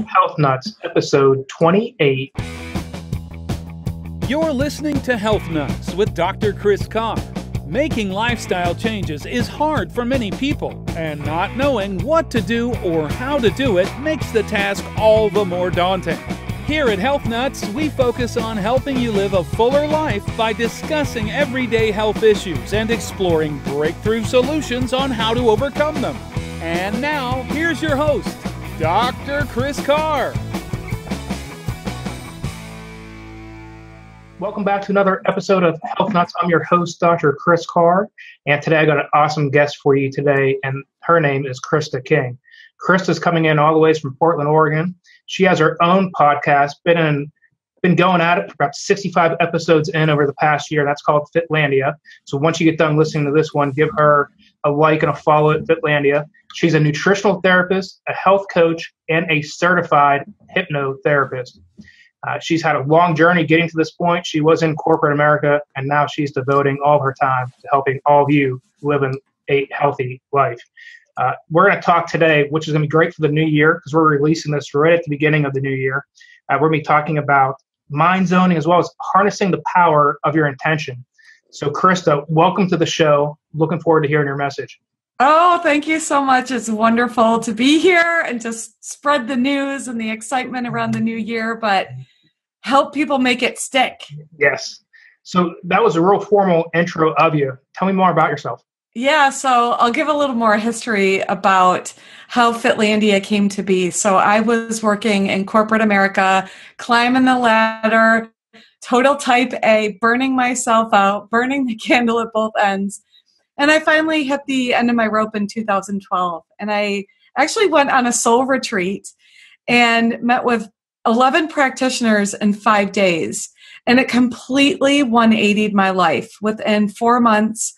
Health Nuts, episode 28. You're listening to Health Nuts with Dr. Chris Carr. Making lifestyle changes is hard for many people, and not knowing what to do or how to do it makes the task all the more daunting. Here at Health Nuts, we focus on helping you live a fuller life by discussing everyday health issues and exploring breakthrough solutions on how to overcome them. And now, here's your host, Dr. Chris Carr. Welcome back to another episode of Health Nuts. I'm your host, Dr. Chris Carr, and today I got an awesome guest for you today, and her name is Christa King. Christa's coming in all the way from Portland, Oregon. She has her own podcast, been going at it for about 65 episodes in over the past year. That's called Fitlandia. So once you get done listening to this one, give her a like and a follow at Fitlandia. She's a nutritional therapist, a health coach, and a certified hypnotherapist. She's had a long journey getting to this point. She was in corporate America, and now she's devoting all her time to helping all of you live a healthy life. We're going to talk today, which is going to be great for the new year because we're releasing this right at the beginning of the new year. We're going to be talking about mind zoning as well as harnessing the power of your intention. So, Christa, welcome to the show. Looking forward to hearing your message. Oh, thank you so much. It's wonderful to be here and just spread the news and the excitement around the new year, but help people make it stick. Yes. So that was a real formal intro of you. Tell me more about yourself. Yeah, so I'll give a little more history about how Fitlandia came to be. So I was working in corporate America, climbing the ladder, total type A, burning myself out, burning the candle at both ends. And I finally hit the end of my rope in 2012. And I actually went on a soul retreat and met with 11 practitioners in 5 days. And it completely 180'd my life. Within 4 months,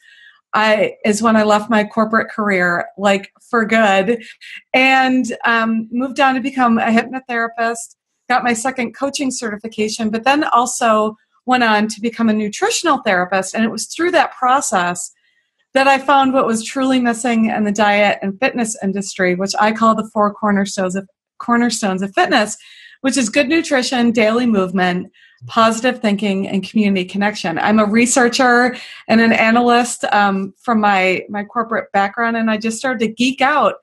is when I left my corporate career, like for good, and moved on to become a hypnotherapist, got my second coaching certification, but then also went on to become a nutritional therapist. And it was through that process that I found what was truly missing in the diet and fitness industry, which I call the four cornerstones of fitness, which is good nutrition, daily movement, positive thinking, and community connection. I'm a researcher and an analyst from my corporate background, and I just started to geek out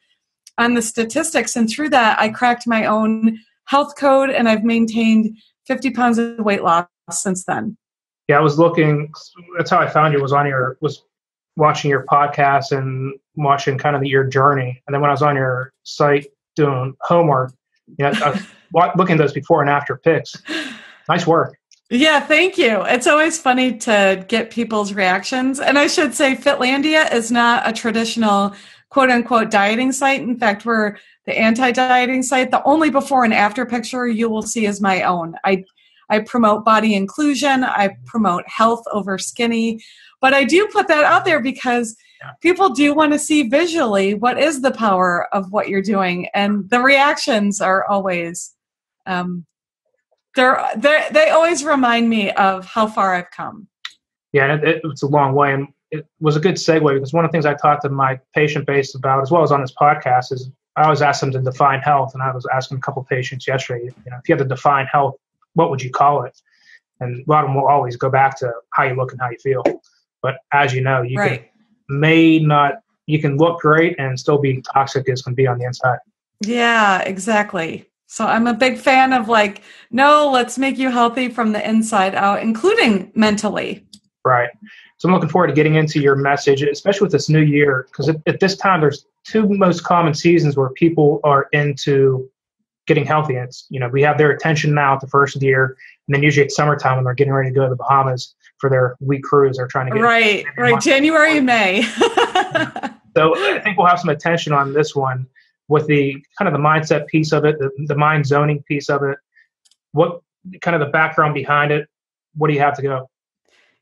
on the statistics. And through that, I cracked my own health code, and I've maintained 50 pounds of weight loss since then. Yeah, I was looking. That's how I found you. Was watching your podcast and watching kind of your journey. And then when I was on your site doing homework, I was looking at those before and after pics. Nice work. Yeah, thank you. It's always funny to get people's reactions. And I should say Fitlandia is not a traditional quote-unquote dieting site. In fact, we're the anti-dieting site. The only before and after picture you will see is my own. I promote body inclusion. I promote health over skinny. But I do put that out there because people do want to see visually what is the power of what you're doing. And the reactions are always... They always remind me of how far I've come. Yeah, it's a long way. And it was a good segue because one of the things I talked to my patient base about, as well as on this podcast, is I always ask them to define health. And I was asking a couple of patients yesterday, if you had to define health, what would you call it? And a lot of them will always go back to how you look and how you feel. But as you know, you can look great and still be toxic as can be on the inside. Yeah, exactly. So I'm a big fan of no, let's make you healthy from the inside out, including mentally. Right. So I'm looking forward to getting into your message, especially with this new year, because at this time, there's two most common seasons where people are into getting healthy. And it's, we have their attention now at the first of the year, and then usually it's summertime when they're getting ready to go to the Bahamas for their week cruise. They're trying to get right. January and May. So I think we'll have some attention on this one with the kind of the mindset piece of it, the mind zoning piece of it. What kind of the background behind it? What do you have to go?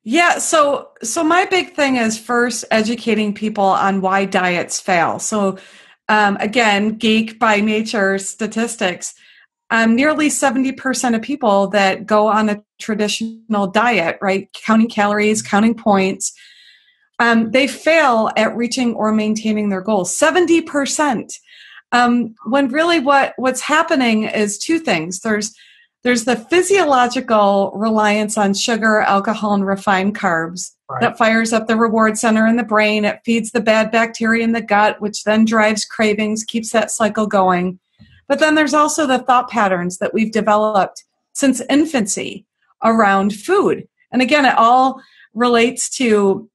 Yeah, so my big thing is first educating people on why diets fail. So again, geek by nature statistics, nearly 70% of people that go on a traditional diet, right, counting calories, counting points, they fail at reaching or maintaining their goals. 70%. When really what's happening is two things. There's the physiological reliance on sugar, alcohol, and refined carbs that fires up the reward center in the brain. It feeds the bad bacteria in the gut, which then drives cravings, keeps that cycle going. But then there's also the thought patterns that we've developed since infancy around food. And again, it all relates to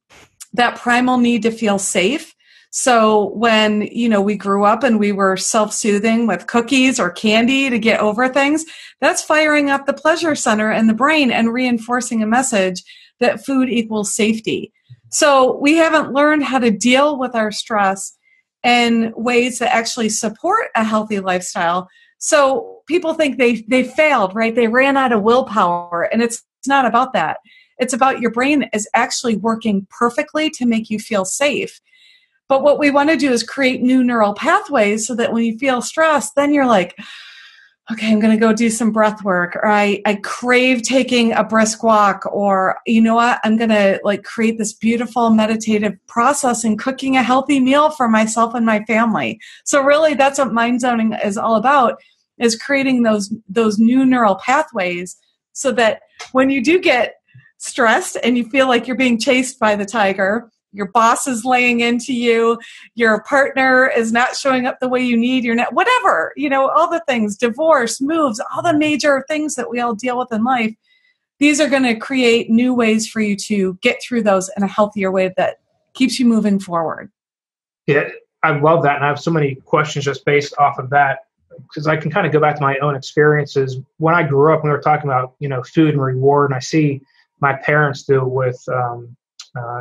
that primal need to feel safe. So when, we grew up and we were self-soothing with cookies or candy to get over things, that's firing up the pleasure center in the brain and reinforcing a message that food equals safety. So we haven't learned how to deal with our stress in ways that actually support a healthy lifestyle. So people think they failed, right? They ran out of willpower, and it's not about that. It's about your brain is actually working perfectly to make you feel safe. But what we want to do is create new neural pathways so that when you feel stressed, then you're like, okay, I'm going to go do some breath work, or I crave taking a brisk walk, or you know what, I'm going to create this beautiful meditative process and cooking a healthy meal for myself and my family. So really that's what mind zoning is all about, is creating those new neural pathways so that when you do get stressed and you feel like you're being chased by the tiger, your boss is laying into you, your partner is not showing up the way you need, you're not, whatever, all the things, divorce, moves, all the major things that we all deal with in life, these are going to create new ways for you to get through those in a healthier way that keeps you moving forward. Yeah, I love that. And I have so many questions just based off of that, because I can kind of go back to my own experiences. When I grew up, we were talking about, food and reward, and I see my parents do it with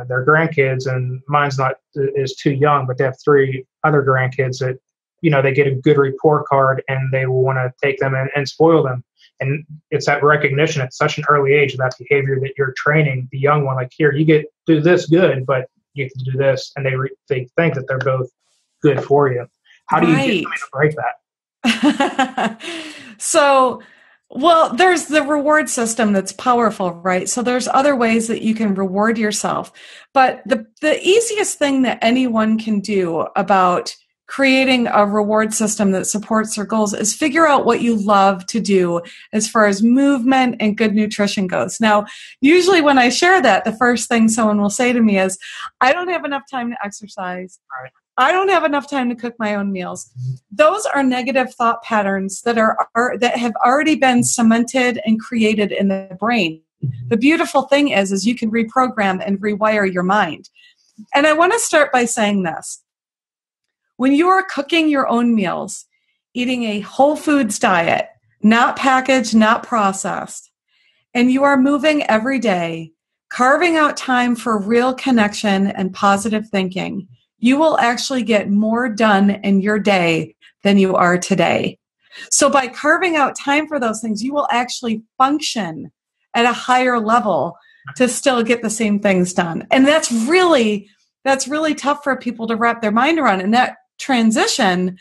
their grandkids, and mine's is too young, but they have 3 other grandkids that, they get a good report card and they will want to take them and spoil them. And it's that recognition at such an early age of that behavior that you're training the young one, here, you do this good, but you have to do this. And they think that they're both good for you. How do you get them to break that? Well, there's the reward system that's powerful, right? So there's other ways that you can reward yourself. But the easiest thing that anyone can do about creating a reward system that supports their goals is figure out what you love to do as far as movement and good nutrition goes. Now, usually when I share that, the first thing someone will say to me is, I don't have enough time to exercise. Right. I don't have enough time to cook my own meals. Those are negative thought patterns that have already been cemented and created in the brain. The beautiful thing is you can reprogram and rewire your mind. And I want to start by saying this. When you are cooking your own meals, eating a whole foods diet, not packaged, not processed, and you are moving every day, carving out time for real connection and positive thinking, you will actually get more done in your day than you are today. So by carving out time for those things, you will actually function at a higher level to still get the same things done. And that's really tough for people to wrap their mind around. And that transition,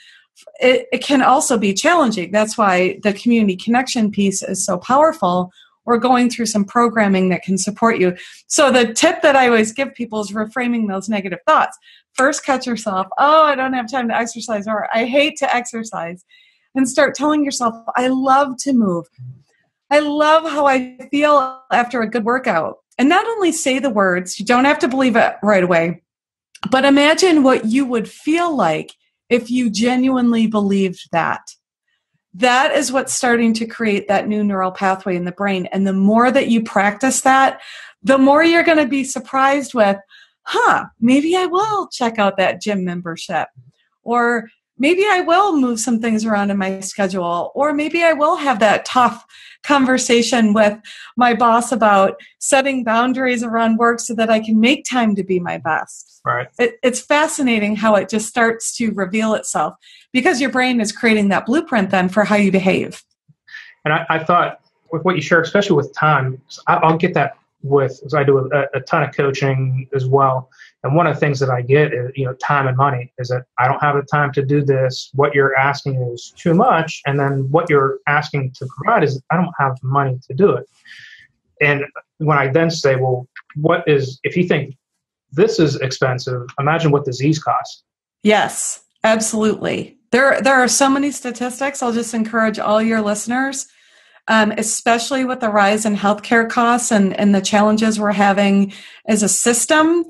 it can also be challenging. That's why the community connection piece is so powerful. Or going through some programming that can support you. So the tip that I always give people is reframing those negative thoughts. First, catch yourself, I don't have time to exercise, or I hate to exercise. And start telling yourself, I love to move. I love how I feel after a good workout. And not only say the words, you don't have to believe it right away, but imagine what you would feel like if you genuinely believed that. That is what's starting to create that new neural pathway in the brain. And the more that you practice that, the more you're going to be surprised with, maybe I will check out that gym membership. Or maybe I will move some things around in my schedule. Or maybe I will have that tough conversation with my boss about setting boundaries around work so that I can make time to be my best. Right. It's fascinating how it just starts to reveal itself because your brain is creating that blueprint then for how you behave. And I thought with what you share, especially with time, I'll get that as I do a ton of coaching as well. And one of the things that I get is, time and money is that I don't have the time to do this. What you're asking is too much. And then what you're asking to provide is I don't have the money to do it. And when I then say, well, if you think this is expensive, imagine what disease costs. Yes, absolutely. There are so many statistics. I'll just encourage all your listeners, especially with the rise in healthcare costs and the challenges we're having as a system.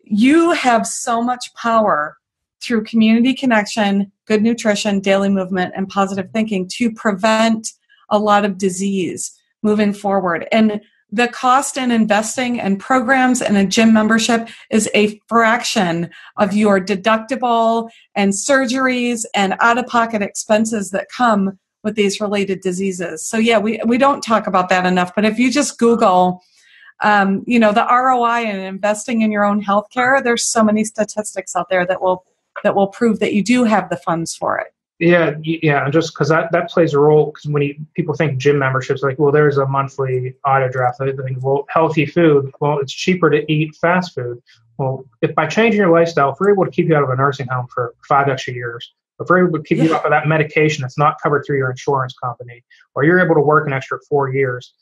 You have so much power through community connection, good nutrition, daily movement, and positive thinking to prevent a lot of disease moving forward. And the cost in investing in programs and a gym membership is a fraction of your deductible and surgeries and out-of-pocket expenses that come with these related diseases. So yeah, we don't talk about that enough. But if you just Google, the ROI in investing in your own healthcare, there's so many statistics out there that will prove that you do have the funds for it. Yeah, and just because that plays a role, because when people think gym memberships, like, well, there's a monthly auto draft. They think, well, healthy food, well, it's cheaper to eat fast food. Well, if by changing your lifestyle, if we're able to keep you out of a nursing home for 5 extra years, if we're able to keep you off of that medication that's not covered through your insurance company, or you're able to work an extra 4 years,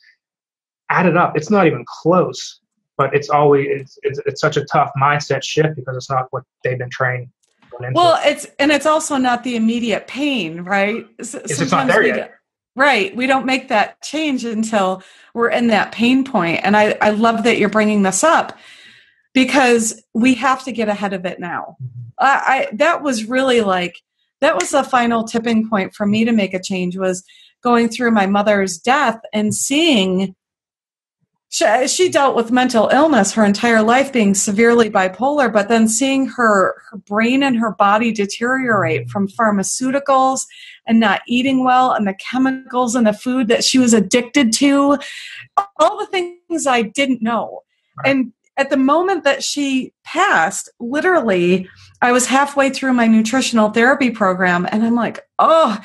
add it up. It's not even close, but it's such a tough mindset shift because it's not what they've been trained. Well, it's also not the immediate pain, right? It's not there yet. Right. We don't make that change until we're in that pain point. And I love that you're bringing this up because we have to get ahead of it now. That was really that was the final tipping point for me to make a change, was going through my mother's death and seeing she dealt with mental illness her entire life, being severely bipolar, but then seeing her brain and her body deteriorate from pharmaceuticals and not eating well and the chemicals in the food that she was addicted to, all the things I didn't know. Right. And at the moment that she passed, literally, I was halfway through my nutritional therapy program and I'm like, oh,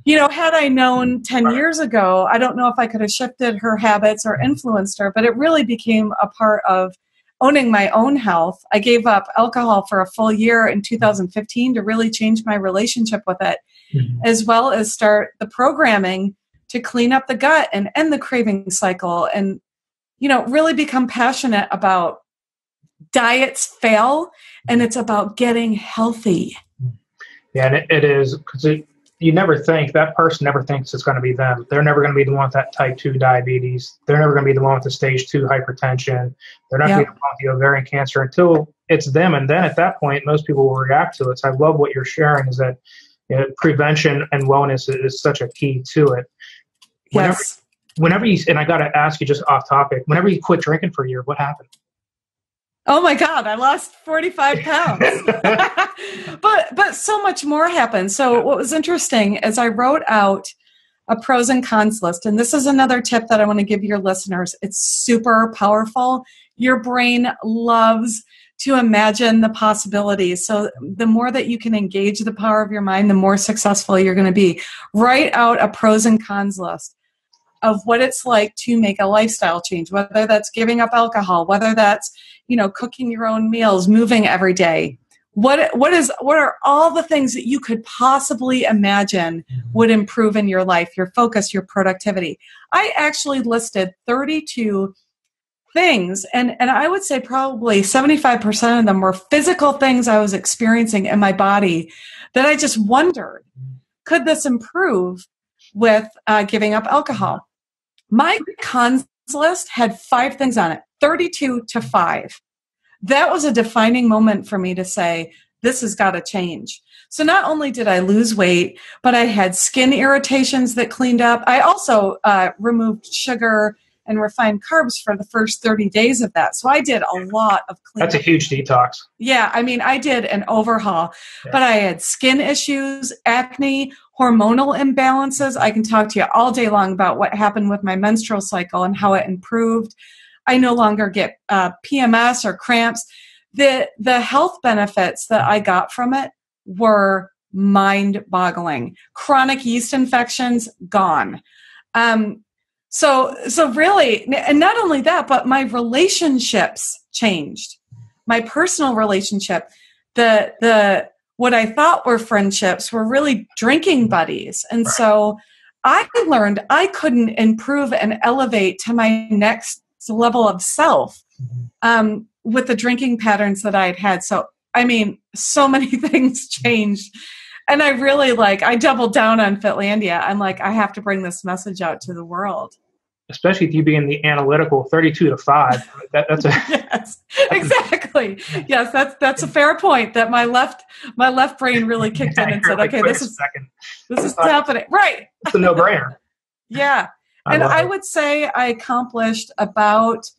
had I known 10 years ago, I don't know if I could have shifted her habits or influenced her, but it really became a part of owning my own health. I gave up alcohol for a full year in 2015 to really change my relationship with it, as well as start the programming to clean up the gut and end the craving cycle and, really become passionate about diets fail and it's about getting healthy. Yeah, and it is, because you never think, that person never thinks it's going to be them. They're never going to be the one with that type 2 diabetes. They're never going to be the one with the stage 2 hypertension. They're not going to be the one with the ovarian cancer until it's them. And then at that point, most people will react to it. So I love what you're sharing, is that prevention and wellness is such a key to it. Whenever you, and I got to ask you just off topic, whenever you quit drinking for a year, what happened? Oh my God, I lost 45 pounds. But so much more happened. So what was interesting is I wrote out a pros and cons list. And this is another tip that I want to give your listeners. It's super powerful. Your brain loves to imagine the possibilities. So the more that you can engage the power of your mind, the more successful you're going to be. Write out a pros and cons list of what it's like to make a lifestyle change, whether that's giving up alcohol, whether that's, cooking your own meals, moving every day. What are all the things that you could possibly imagine would improve in your life, your focus, your productivity? I actually listed 32 things, and I would say probably 75% of them were physical things I was experiencing in my body that I just wondered, could this improve with giving up alcohol? My cons list had 5 things on it, 32 to 5. That was a defining moment for me to say, this has got to change. So not only did I lose weight, but I had skin irritations that cleaned up. I also removed sugar and refined carbs for the first 30 days of that. So I did a lot of cleanup. That's a huge detox. Yeah, I did an overhaul. Yeah. But I had skin issues, acne, hormonal imbalances. I can talk to you all day long about what happened with my menstrual cycle and how it improved. I no longer get PMS or cramps. The health benefits that I got from it were mind-boggling. Chronic yeast infections, gone. So really, and not only that, but my relationships changed. My personal relationship, the what I thought were friendships were really drinking buddies. And so I learned I couldn't improve and elevate to my next level of self with the drinking patterns that I had had. So, so many things changed And I really I doubled down on Fitlandia. I'm like, I have to bring this message out to the world. Especially if you being the analytical 32 to 5. That's a yes, exactly. Yes, that's a fair point. That my left brain really kicked in and said, "Okay, this is happening." Right. It's a no-brainer. Yeah, and I would say I accomplished about.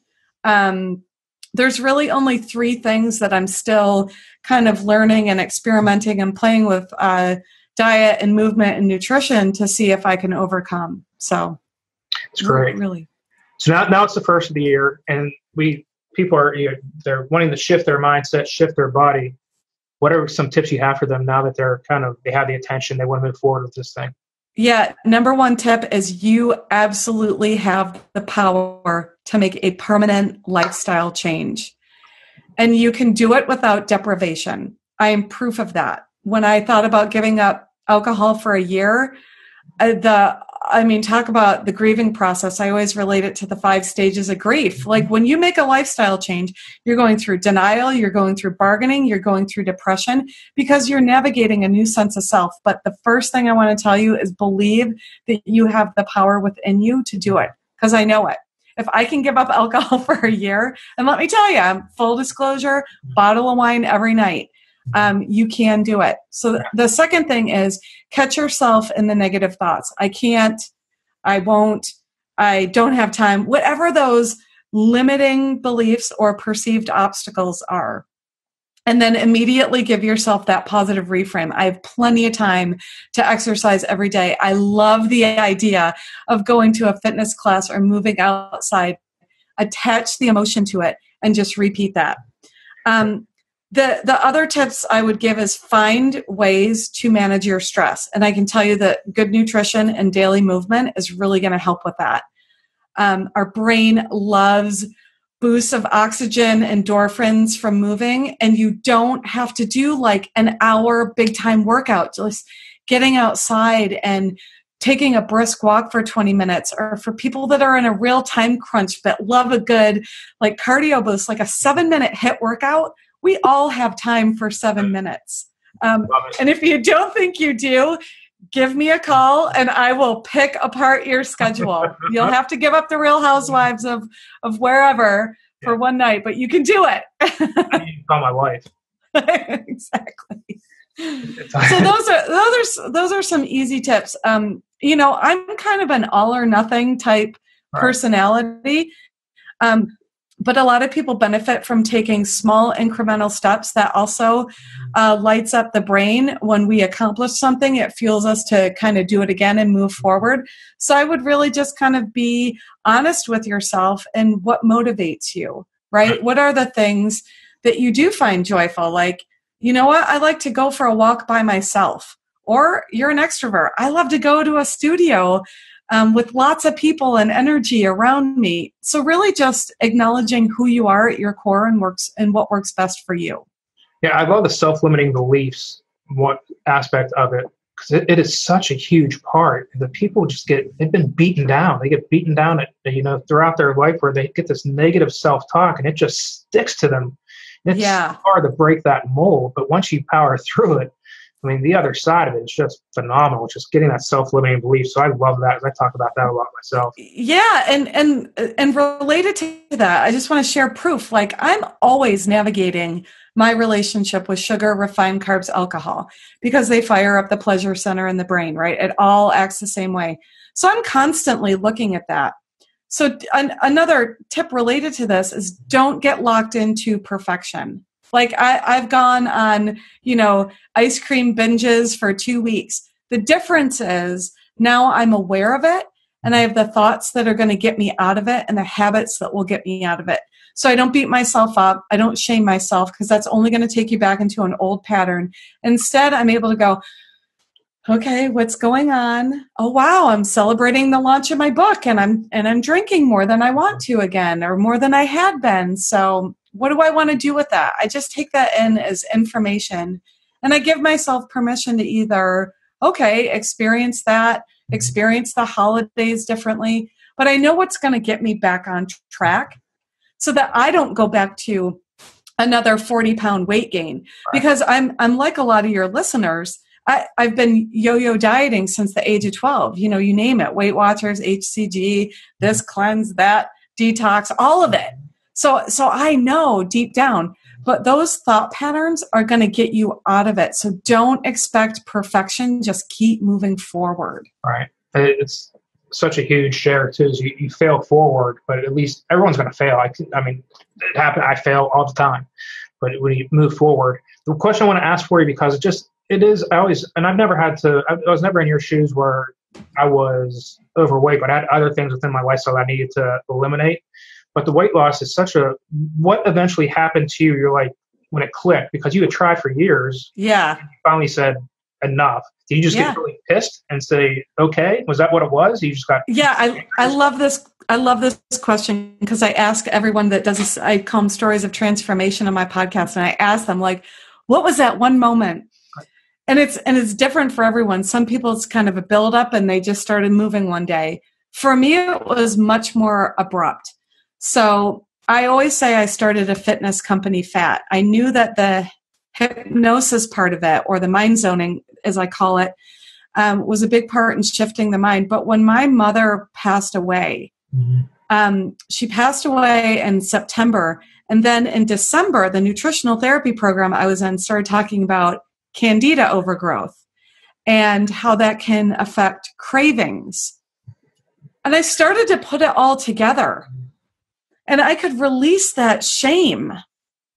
There's really only 3 things that I'm still kind of learning and experimenting and playing with diet and movement and nutrition to see if I can overcome. So. It's great. Really. So now it's the first of the year, and people are they're wanting to shift their mindset, shift their body. What are some tips you have for them now that they have the attention, they want to move forward with this thing? Yeah, number 1 tip is you absolutely have the power to make a permanent lifestyle change, and you can do it without deprivation. I am proof of that. When I thought about giving up alcohol for a year, talk about the grieving process. I always relate it to the 5 stages of grief. Like when you make a lifestyle change, you're going through denial, you're going through bargaining, you're going through depression because you're navigating a new sense of self. But the first thing I want to tell you is believe that you have the power within you to do it, because I know it. If I can give up alcohol for a year, and let me tell you, full disclosure, bottle of wine every night. You can do it. So the second thing is catch yourself in the negative thoughts. I can't, I won't, I don't have time, whatever those limiting beliefs or perceived obstacles are. And then immediately give yourself that positive reframe. I have plenty of time to exercise every day. I love the idea of going to a fitness class or moving outside. Attach the emotion to it and just repeat that. The other tips I would give is find ways to manage your stress. And I can tell you that good nutrition and daily movement is really going to help with that. Our brain loves boosts of oxygen, endorphins from moving, and you don't have to do like an hour big time workout. Just getting outside and taking a brisk walk for 20 minutes, or for people that are in a real time crunch that love a good like cardio boost, like a 7-minute HIIT workout. We all have time for 7 minutes. And if you don't think you do, give me a call and I will pick apart your schedule. You'll have to give up the Real Housewives of wherever for one night, but you can do it. I need to call my wife. Exactly. So those are some easy tips. I'm kind of an all or nothing type personality. But a lot of people benefit from taking small incremental steps. That also lights up the brain. When we accomplish something, it fuels us to kind of do it again and move forward. So I would really just kind of be honest with yourself and what motivates you, right? What are the things that you do find joyful? Like, you know what? I like to go for a walk by myself. Or you're an extrovert. I love to go to a studio with lots of people and energy around me. So really just acknowledging who you are at your core and what works best for you. Yeah, I love the self-limiting beliefs, what aspect of it, because it is such a huge part. The people they've been beaten down. They get beaten down throughout their life, where they get this negative self-talk and it just sticks to them. It's hard to break that mold, but once you power through it, I mean, the other side of it is just phenomenal, just getting that self-limiting belief. So I love that. I talk about that a lot myself. Yeah. And related to that, I just want to share proof. Like I'm always navigating my relationship with sugar, refined carbs, alcohol, because they fire up the pleasure center in the brain, right? It all acts the same way. So I'm constantly looking at that. So another tip related to this is don't get locked into perfection. Like I've gone on, ice cream binges for 2 weeks. The difference is now I'm aware of it and I have the thoughts that are going to get me out of it and the habits that will get me out of it. So I don't beat myself up. I don't shame myself because that's only going to take you back into an old pattern. Instead, I'm able to go, okay, what's going on? Oh, wow, I'm celebrating the launch of my book and I'm drinking more than I want to again, or more than I had been. So what do I want to do with that? I just take that in as information and I give myself permission to either, experience the holidays differently, but I know what's going to get me back on track so that I don't go back to another 40-pound weight gain. Because I'm like a lot of your listeners, I've been yo-yo dieting since the age of 12. You know, you name it, Weight Watchers, HCG, this cleanse, that detox, all of it. So I know deep down, but those thought patterns are going to get you out of it. So don't expect perfection. Just keep moving forward. Right. It's such a huge share too. Is you fail forward, but at least everyone's going to fail. I mean, it happens. I fail all the time, but when you move forward, the question I want to ask for you, because it is, I was never in your shoes where I was overweight, but I had other things within my lifestyle I needed to eliminate. But the weight loss is what eventually happened to you? You're like, when it clicked, because you had tried for years. Yeah. And you finally said enough. Did you just get really pissed and say, okay, was that what it was? You just got. Yeah. I love this. I love this question because I ask everyone that does this. I call them stories of transformation on my podcast. And I ask them, like, what was that one moment? And it's different for everyone. Some people, it's kind of a buildup and they just started moving one day. For me, it was much more abrupt. So I always say I started a fitness company fat. I knew that the hypnosis part of it, or the mind zoning, as I call it, was a big part in shifting the mind. But when my mother passed away, she passed away in September. And then in December, the nutritional therapy program I was in started talking about candida overgrowth and how that can affect cravings. And I started to put it all together. And I could release that shame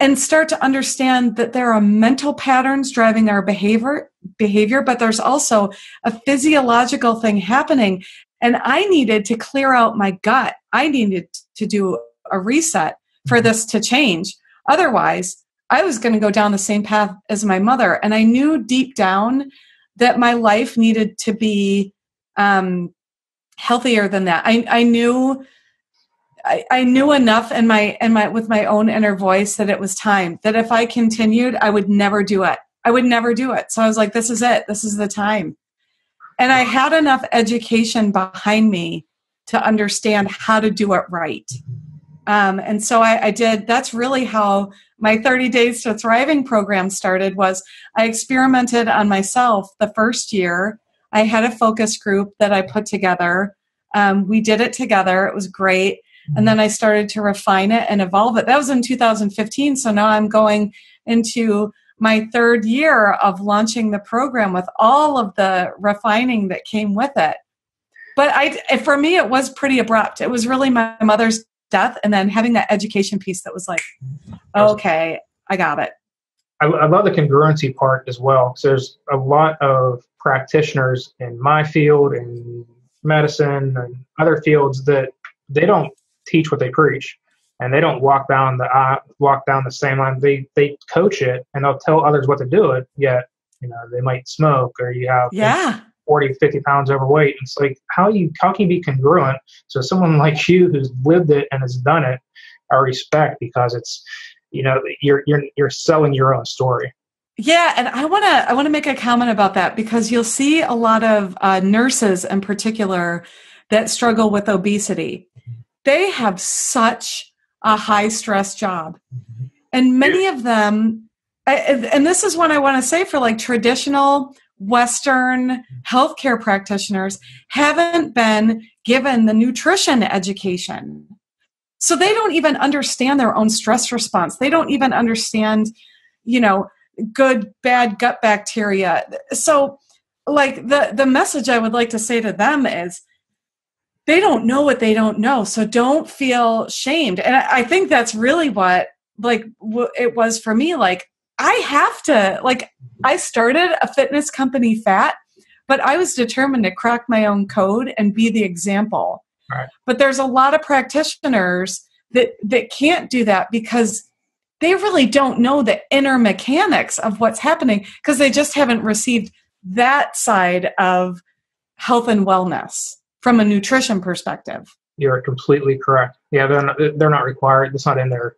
and start to understand that there are mental patterns driving our behavior, but there's also a physiological thing happening. And I needed to clear out my gut. I needed to do a reset for this to change. Otherwise, I was going to go down the same path as my mother. And I knew deep down that my life needed to be healthier than that. I knew enough with my own inner voice that it was time, that if I continued, I would never do it. So I was like, this is it. This is the time. And I had enough education behind me to understand how to do it right. And so I did. That's really how my 30 Days to Thriving program started. Was I experimented on myself the first year. I had a focus group that I put together. We did it together. It was great. And then I started to refine it and evolve it. That was in 2015. So now I'm going into my third year of launching the program with all of the refining that came with it. But for me, it was pretty abrupt. It was really my mother's death and then having that education piece that was like, okay, I got it. I love the congruency part as well. So there's a lot of practitioners in my field, in medicine and other fields, that they don't teach what they preach, and they don't walk down the same line. They coach it and they'll tell others what to do it. Yet, they might smoke, or you have 40, 50 pounds overweight. It's like, how can you be congruent? So someone like you who's lived it and has done it, I respect, because it's, you're selling your own story. Yeah, and I want to make a comment about that, because you'll see a lot of nurses in particular that struggle with obesity. They have such a high stress job, and many of them, and this is what I want to say for like traditional Western healthcare practitioners, haven't been given the nutrition education. So they don't even understand their own stress response. They don't even understand, good, bad gut bacteria. So like the message I would like to say to them is, they don't know what they don't know. So don't feel shamed. And I think that's really what it was for me. Like, I started a fitness company fat, but I was determined to crack my own code and be the example. Right. But there's a lot of practitioners that can't do that because they really don't know the inner mechanics of what's happening, because they just haven't received that side of health and wellness from a nutrition perspective. You're completely correct. Yeah, they're not required. It's not in their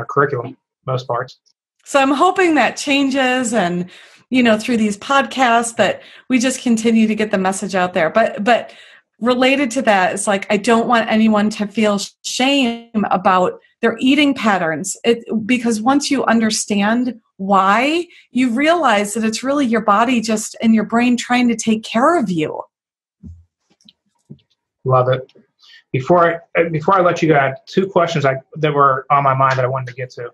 curriculum, most parts. So I'm hoping that changes, and through these podcasts, that we just continue to get the message out there. But related to that, it's like, I don't want anyone to feel shame about their eating patterns. Because once you understand why, you realize that it's really your body just and your brain trying to take care of you. Love it. Before I let you go, I had two questions that were on my mind that I wanted to get to.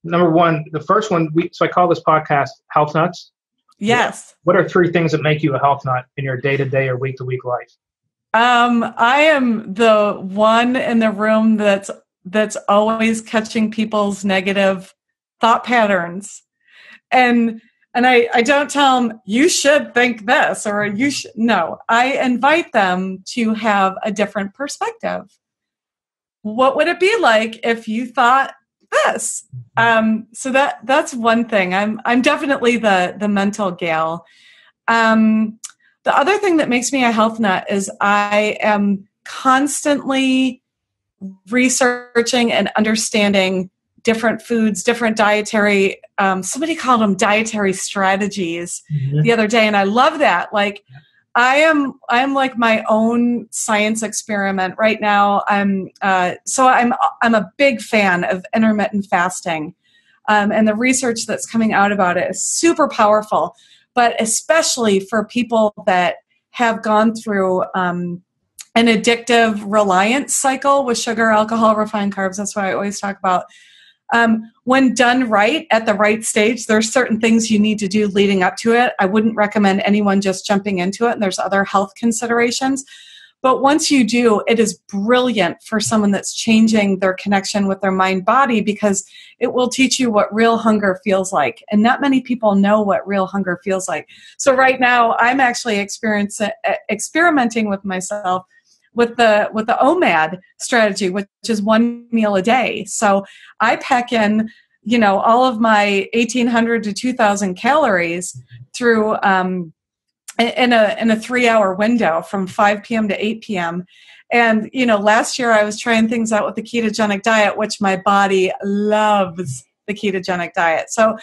Number one, the first one, so I call this podcast Health Nuts. Yes. What are three things that make you a health nut in your day-to-day or week-to-week life? I am the one in the room that's always catching people's negative thought patterns. And I don't tell them, you should think this, or you should. No, I invite them to have a different perspective. What would it be like if you thought this? So that's one thing. I'm definitely the mental gal. The other thing that makes me a health nut is I am constantly researching and understanding different foods, different dietary, somebody called them dietary strategies the other day. And I love that. Like I'm like my own science experiment right now. I'm a big fan of intermittent fasting. And the research that's coming out about it is super powerful, but especially for people that have gone through an addictive reliance cycle with sugar, alcohol, refined carbs. That's what I always talk about. When done right at the right stage, there's certain things you need to do leading up to it. I wouldn't recommend anyone just jumping into it. And there's other health considerations. But once you do, it is brilliant for someone that's changing their connection with their mind body, because it will teach you what real hunger feels like. And not many people know what real hunger feels like. So right now I'm actually experimenting with myself with the OMAD strategy, which is one meal a day. So I pack in, all of my 1,800 to 2,000 calories through in a 3-hour window from 5 p.m. to 8 p.m. And, last year I was trying things out with the ketogenic diet, which my body loves the ketogenic diet. So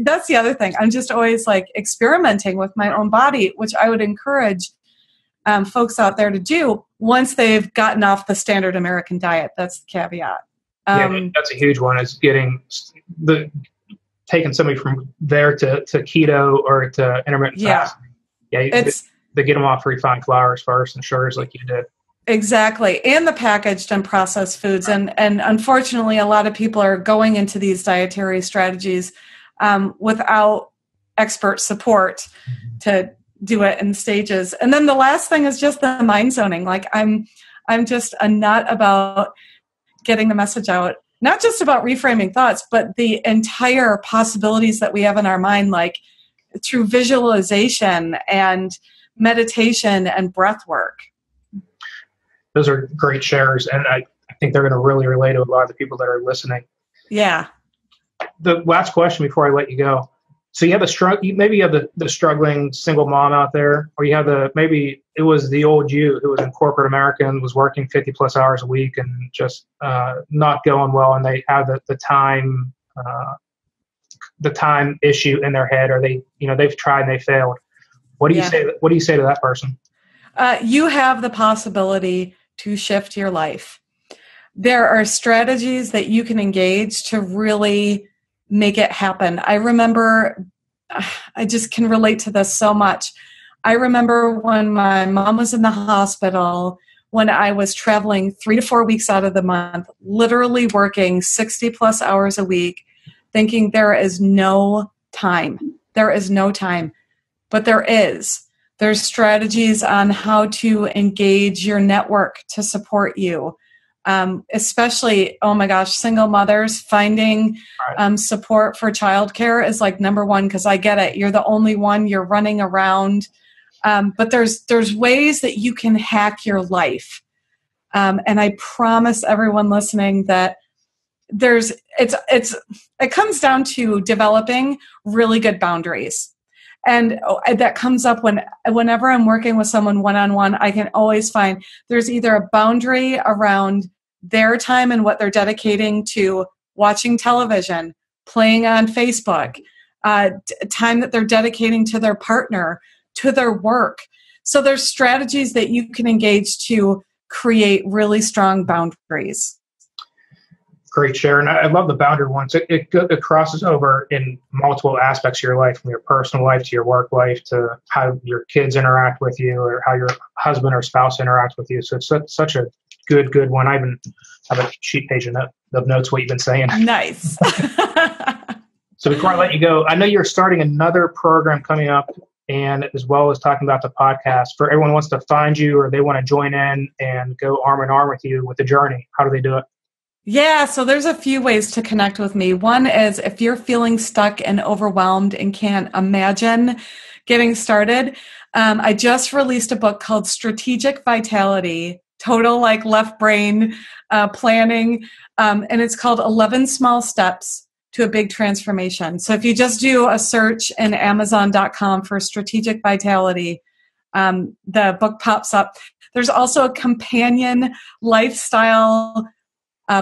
that's the other thing. I'm just always like experimenting with my own body, which I would encourage folks out there to do once they've gotten off the standard American diet. That's the caveat. That's a huge one, is taking somebody from there to keto or to intermittent fasting. They get them off refined flours first and sugars like you did. Exactly. And the packaged and processed foods. And unfortunately, a lot of people are going into these dietary strategies without expert support to do it in stages. And then the last thing is just the mind zoning. Like I'm just a nut about getting the message out, not just about reframing thoughts, but the entire possibilities that we have in our mind, like through visualization and meditation and breath work. Those are great shares, and I think they're going to really relate to a lot of the people that are listening. Yeah. The last question before I let you go. So you have maybe you have the struggling single mom out there, or you have maybe it was the old you who was in corporate America and was working 50 plus hours a week and just not going well, and they have the time issue in their head, or they've tried and they failed. What do you say? What do you say to that person? You have the possibility to shift your life. There are strategies that you can engage to really make it happen. I remember, I just can relate to this so much. I remember when my mom was in the hospital, when I was traveling 3 to 4 weeks out of the month, literally working 60 plus hours a week, thinking there is no time. There is no time. But there is. There's strategies on how to engage your network to support you. Especially, oh my gosh, single mothers, finding support for childcare is like number one, because I get it. You're the only one, you're running around. But there's ways that you can hack your life. And I promise everyone listening that it comes down to developing really good boundaries. And that comes up whenever I'm working with someone one-on-one. I can always find there's either a boundary around their time and what they're dedicating to watching television, playing on Facebook, time that they're dedicating to their partner, to their work. So there's strategies that you can engage to create really strong boundaries. Great share. And I love the boundary ones. It crosses over in multiple aspects of your life, from your personal life to your work life to how your kids interact with you or how your husband or spouse interacts with you. So it's such a good one. I even have a sheet page of notes what you've been saying. Nice. So before I let you go, I know you're starting another program coming up, and as well as talking about the podcast. For everyone who wants to find you or they want to join in and go arm in arm with you with the journey, how do they do it? Yeah, so there's a few ways to connect with me. One is if you're feeling stuck and overwhelmed and can't imagine getting started, I just released a book called Strategic Vitality, total like left brain planning, and it's called 11 Small Steps to a Big Transformation. So if you just do a search in Amazon.com for Strategic Vitality, the book pops up. There's also a companion lifestyle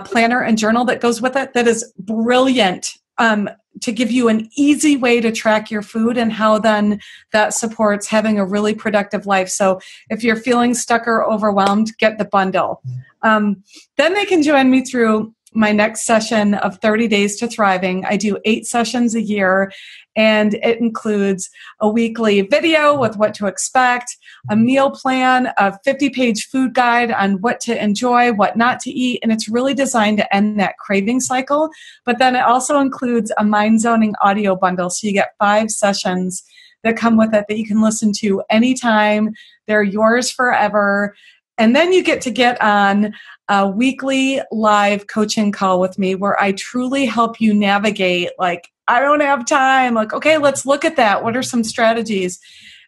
planner and journal that goes with it that is brilliant to give you an easy way to track your food and how then that supports having a really productive life. So if you're feeling stuck or overwhelmed, get the bundle. Then they can join me through my next session of 30 Days to Thriving. I do 8 sessions a year, and it includes a weekly video with what to expect, a meal plan, a 50-page food guide on what to enjoy, what not to eat, and it's really designed to end that craving cycle. But then it also includes a mind-zoning audio bundle, so you get 5 sessions that come with it that you can listen to anytime. They're yours forever. And then you get on a weekly live coaching call with me where I truly help you navigate, like, I don't have time. Like, okay, let's look at that. What are some strategies?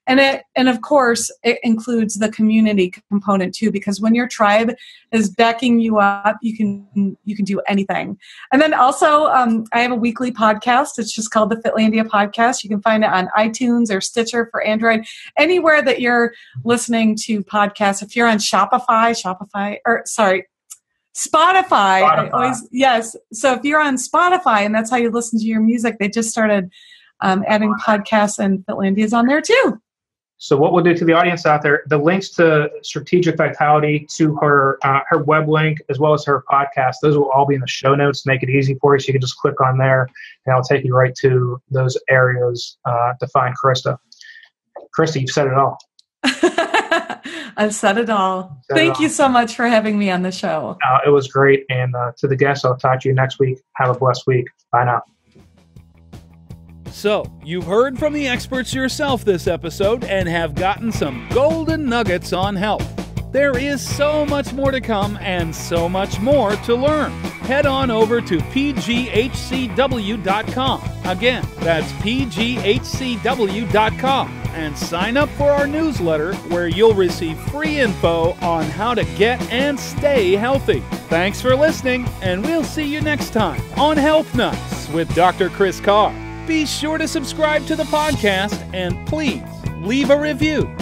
And of course, it includes the community component too, because when your tribe is backing you up, you can do anything. And then also, I have a weekly podcast. It's just called the Fitlandia Podcast. You can find it on iTunes or Stitcher for Android, anywhere that you're listening to podcasts. If you're on Spotify. Yes. So if you're on Spotify and that's how you listen to your music, they just started adding podcasts, and Fitlandia is on there too. So what we'll do to the audience out there, the links to Strategic Vitality, to her web link, as well as her podcast, those will all be in the show notes. Make it easy for you, so you can just click on there, and it'll take you right to those areas to find Christa. Christa, you've said it all. I've said it all. Thank you so much for having me on the show. It was great. And to the guests, I'll talk to you next week. Have a blessed week. Bye now. So, you've heard from the experts yourself this episode and have gotten some golden nuggets on health. There is so much more to come and so much more to learn. Head on over to pghcw.com. Again, that's pghcw.com, and sign up for our newsletter where you'll receive free info on how to get and stay healthy. Thanks for listening, and we'll see you next time on Health Nuts with Dr. Chris Carr. Be sure to subscribe to the podcast and please leave a review.